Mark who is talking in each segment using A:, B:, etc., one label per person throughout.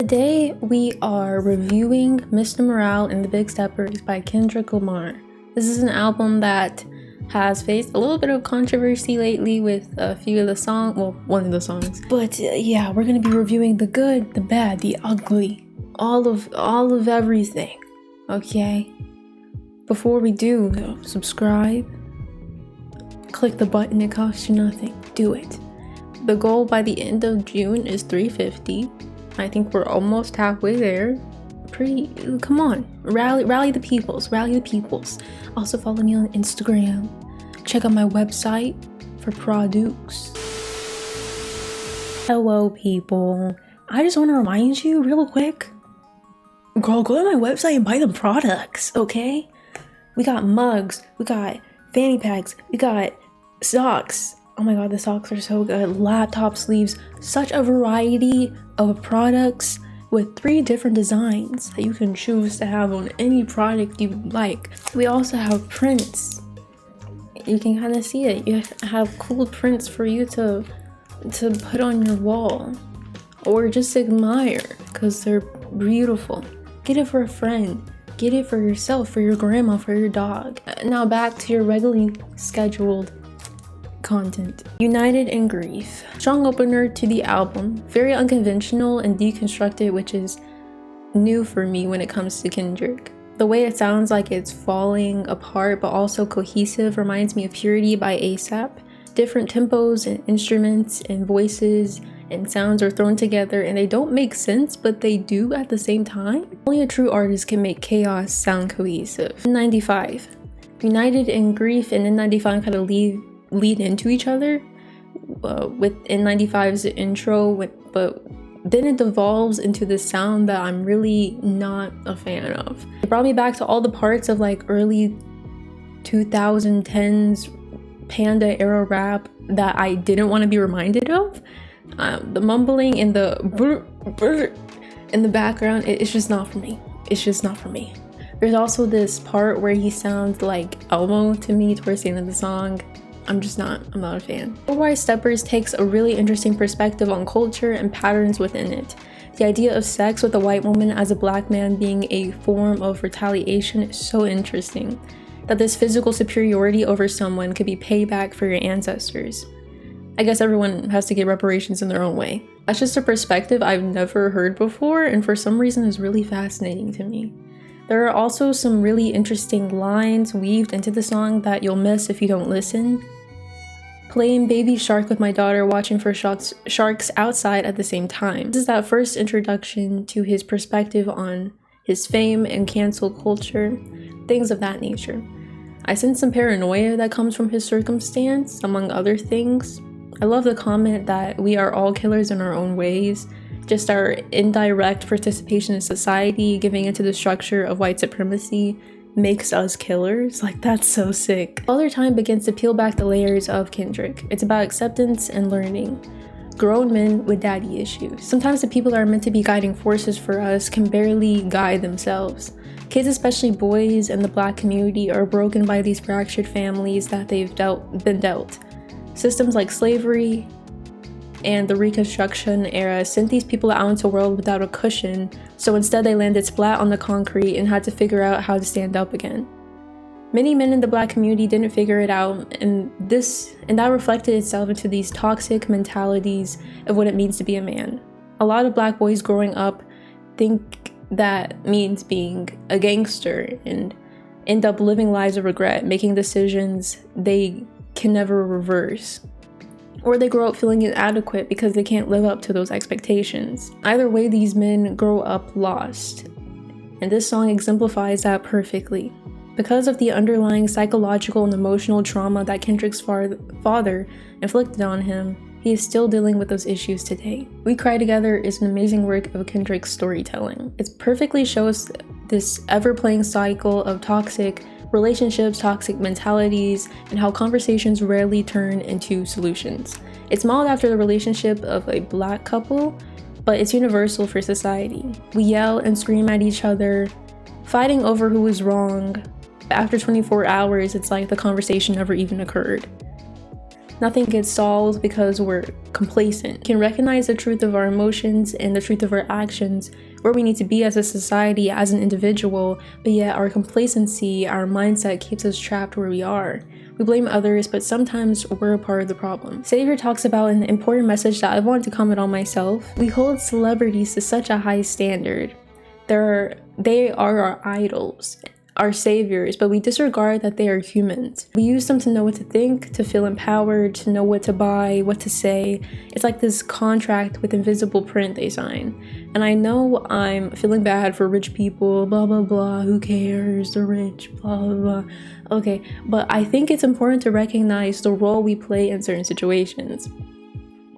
A: Today we are reviewing Mr. Morale and the Big Steppers by Kendrick Lamar. This is an album that has faced a little bit of controversy lately with a few of the songs, well, one of the songs. But yeah, we're gonna be reviewing the good, the bad, the ugly, all of everything, okay? Before we do, though, subscribe, click the button, it costs you nothing, do it. The goal by the end of June is 350. I think we're almost halfway there. Come on, rally the peoples. Also follow me on Instagram. Check out my website for products. Hello people, I just want to remind you real quick, girl, go to my website and buy them products, okay? We got mugs, we got fanny packs, we got socks. Oh my god, the socks are so good. Laptop sleeves, such a variety of products with 3 different designs that you can choose to have on any product you like. We also have prints. You can kind of see it. You have cool prints for you to put on your wall or just admire because they're beautiful. Get it for a friend. Get it for yourself, for your grandma, for your dog. Now back to your regularly scheduled content. United in Grief. Strong opener to the album. Very unconventional and deconstructed, which is new for me when it comes to Kendrick. The way it sounds like it's falling apart but also cohesive reminds me of Purity by A$AP. Different tempos and instruments and voices and sounds are thrown together and they don't make sense, but they do at the same time. Only a true artist can make chaos sound cohesive. N95. United in Grief and N95 kind of lead into each other with N95's intro, but then it devolves into this sound that I'm really not a fan of. It brought me back to all the parts of like early 2010s Panda era rap that I didn't want to be reminded of. The mumbling and the brr in the background, it's just not for me. It's just not for me. There's also this part where he sounds like Elmo to me towards the end of the song. I'm not a fan. Why Steppers takes a really interesting perspective on culture and patterns within it. The idea of sex with a white woman as a black man being a form of retaliation is so interesting. That this physical superiority over someone could be payback for your ancestors. I guess everyone has to get reparations in their own way. That's just a perspective I've never heard before and for some reason is really fascinating to me. There are also some really interesting lines weaved into the song that you'll miss if you don't listen. Playing baby shark with my daughter, watching for sharks outside at the same time. This is that first introduction to his perspective on his fame and cancel culture, things of that nature. I sense some paranoia that comes from his circumstance, among other things. I love the comment that we are all killers in our own ways, just our indirect participation in society, giving into the structure of white supremacy, makes us killers. Like, that's so sick. Father Time begins to peel back the layers of Kendrick. It's about acceptance and learning. Grown men with daddy issues. Sometimes the people that are meant to be guiding forces for us can barely guide themselves. Kids, especially boys in the black community, are broken by these fractured families that they've been dealt. Systems like slavery and the Reconstruction era sent these people out into the world without a cushion, so instead they landed splat on the concrete and had to figure out how to stand up again. Many men in the black community didn't figure it out, and that reflected itself into these toxic mentalities of what it means to be a man. A lot of black boys growing up think that means being a gangster and end up living lives of regret, making decisions they can never reverse. Or they grow up feeling inadequate because they can't live up to those expectations. Either way, these men grow up lost. And this song exemplifies that perfectly. Because of the underlying psychological and emotional trauma that Kendrick's father inflicted on him, he is still dealing with those issues today. We Cry Together is an amazing work of Kendrick's storytelling. It perfectly shows this ever-playing cycle of toxic relationships, toxic mentalities, and how conversations rarely turn into solutions. It's modeled after the relationship of a black couple, but it's universal for society. We yell and scream at each other, fighting over who is wrong. After 24 hours, it's like the conversation never even occurred. Nothing gets solved because we're complacent. We can recognize the truth of our emotions and the truth of our actions, where we need to be as a society, as an individual, but yet our complacency, our mindset keeps us trapped where we are. We blame others, but sometimes we're a part of the problem. Savior talks about an important message that I want to comment on myself. We hold celebrities to such a high standard. They are our idols, our saviors, but we disregard that they are humans. We use them to know what to think, to feel empowered, to know what to buy, what to say. It's like this contract with invisible print they sign. And I know I'm feeling bad for rich people, blah blah blah, who cares, the rich, blah blah blah. Okay, but I think it's important to recognize the role we play in certain situations.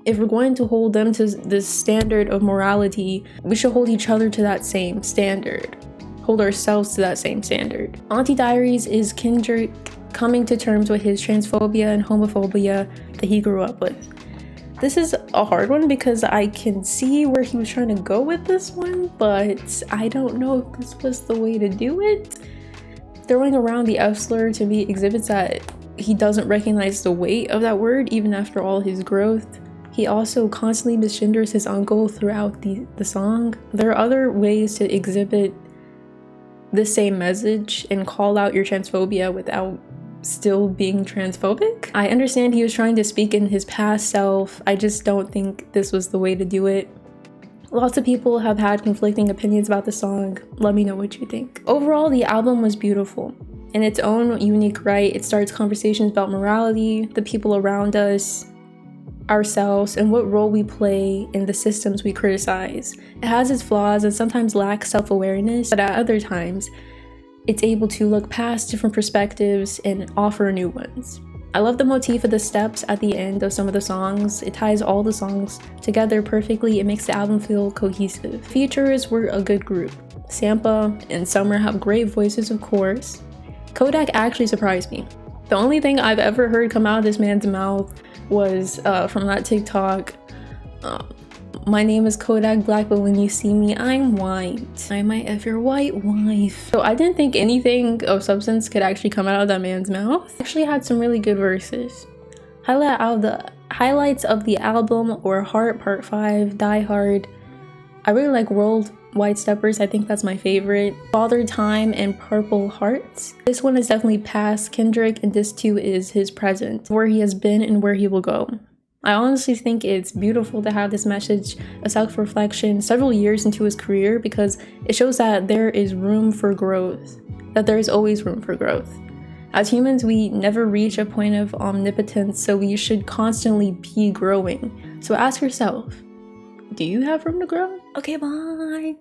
A: If we're going to hold them to this standard of morality, we should hold each other to that same standard. Hold ourselves to that same standard. Auntie Diaries is Kendrick coming to terms with his transphobia and homophobia that he grew up with. This is a hard one because I can see where he was trying to go with this one, but I don't know if this was the way to do it. Throwing around the F slur to me exhibits that he doesn't recognize the weight of that word even after all his growth. He also constantly misgenders his uncle throughout the song. There are other ways to exhibit the same message and call out your transphobia without still being transphobic. I understand he was trying to speak in his past self. I just don't think this was the way to do it. Lots of people have had conflicting opinions about the song. Let me know what you think. Overall, the album was beautiful. In its own unique right, it starts conversations about morality, the people around us, ourselves, and what role we play in the systems we criticize. It has its flaws and sometimes lacks self-awareness, but at other times, it's able to look past different perspectives and offer new ones. I love the motif of the steps at the end of some of the songs. It ties all the songs together perfectly. It makes the album feel cohesive. Features were a good group. Sampa and Summer have great voices, of course. Kodak actually surprised me. The only thing I've ever heard come out of this man's mouth was from that TikTok. My name is Kodak Black, but when you see me, I'm white. I might have your white wife. So I didn't think anything of substance could actually come out of that man's mouth. Actually had some really good verses. Highlights of the album or Heart Part 5, Die Hard. I really like Worldwide Steppers. I think that's my favorite. Father Time and Purple Hearts. This one is definitely past Kendrick, and this too is his present, where he has been and where he will go. I honestly think it's beautiful to have this message of self-reflection several years into his career, because it shows that there is room for growth, that there is always room for growth. As humans, we never reach a point of omnipotence, so we should constantly be growing. So ask yourself, do you have room to grow? Okay, bye.